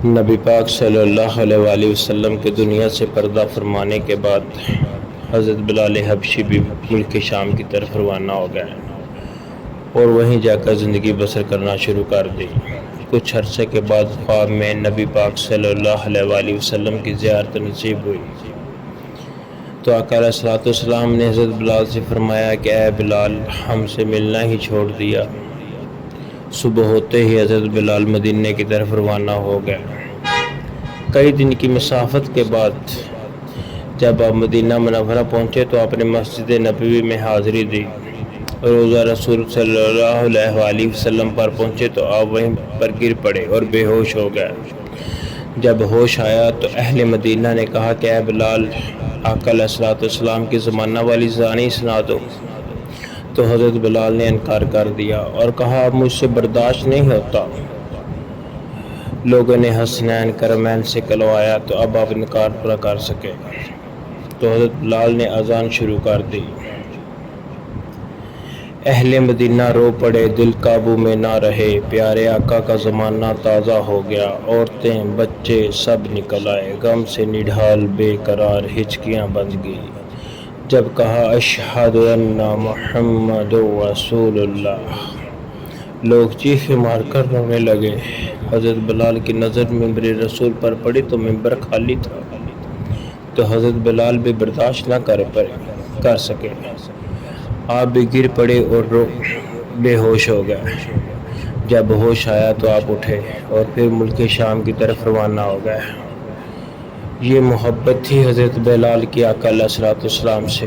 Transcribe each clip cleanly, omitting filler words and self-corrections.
نبی پاک صلی اللہ علیہ وآلہ وسلم کے دنیا سے پردہ فرمانے کے بعد حضرت بلال حبشی بھی ملک شام کی طرف روانہ ہو گئے اور وہیں جا کر زندگی بسر کرنا شروع کر دی۔ کچھ عرصے کے بعد خواب میں نبی پاک صلی اللہ علیہ وآلہ وسلم کی زیارت نصیب ہوئی تو آقا علیہ الصلوۃ والسلام نے حضرت بلال سے فرمایا کہ اے بلال، ہم سے ملنا ہی چھوڑ دیا۔ صبح ہوتے ہی حضرت بلال مدینہ کی طرف روانہ ہو گئے۔ کئی دن کی مسافت کے بعد جب آپ مدینہ منورہ پہنچے تو آپ نے مسجد نبوی میں حاضری دی۔ روزہ رسول صلی اللہ علیہ وآلہ وسلم پر پہنچے تو آپ وہیں پر گر پڑے اور بے ہوش ہو گئے۔ جب ہوش آیا تو اہل مدینہ نے کہا کہ اے بلال، آقا علیہ الصلوۃ والسلام کی زمانہ والی زبانی سنا دو۔ تو حضرت بلال نے انکار کر دیا اور کہا اب مجھ سے برداشت نہیں ہوتا۔ لوگوں نے حسنین کرمین سے کلوایا تو اب آپ انکار نہ کر سکے تو حضرت بلال نے اذان شروع کر دی۔ اہل مدینہ رو پڑے، دل قابو میں نہ رہے، پیارے آقا کا زمانہ تازہ ہو گیا۔ عورتیں بچے سب نکل آئے، غم سے نڈھال بے قرار ہچکیاں بند گئی۔ جب کہا اشہد ان محمد رسول اللہ، لوگ چیخیں مار کر رونے لگے۔ حضرت بلال کی نظر ممبر رسول پر پڑی تو ممبر خالی تھا تو حضرت بلال بھی برداشت نہ کر سکے، آپ بھی گر پڑے اور بے ہوش ہو گئے۔ جب ہوش آیا تو آپ اٹھے اور پھر ملک شام کی طرف روانہ ہو گئے۔ یہ محبت تھی حضرت بلال کی آقا علیہ الصلوۃ والسلام سے۔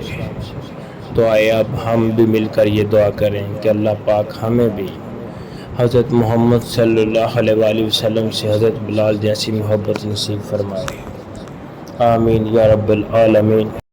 تو آئے اب ہم بھی مل کر یہ دعا کریں کہ اللہ پاک ہمیں بھی حضرت محمد صلی اللہ علیہ وآلہ وسلم سے حضرت بلال جیسی محبت نصیب فرمائے۔ آمین یا رب العالمین۔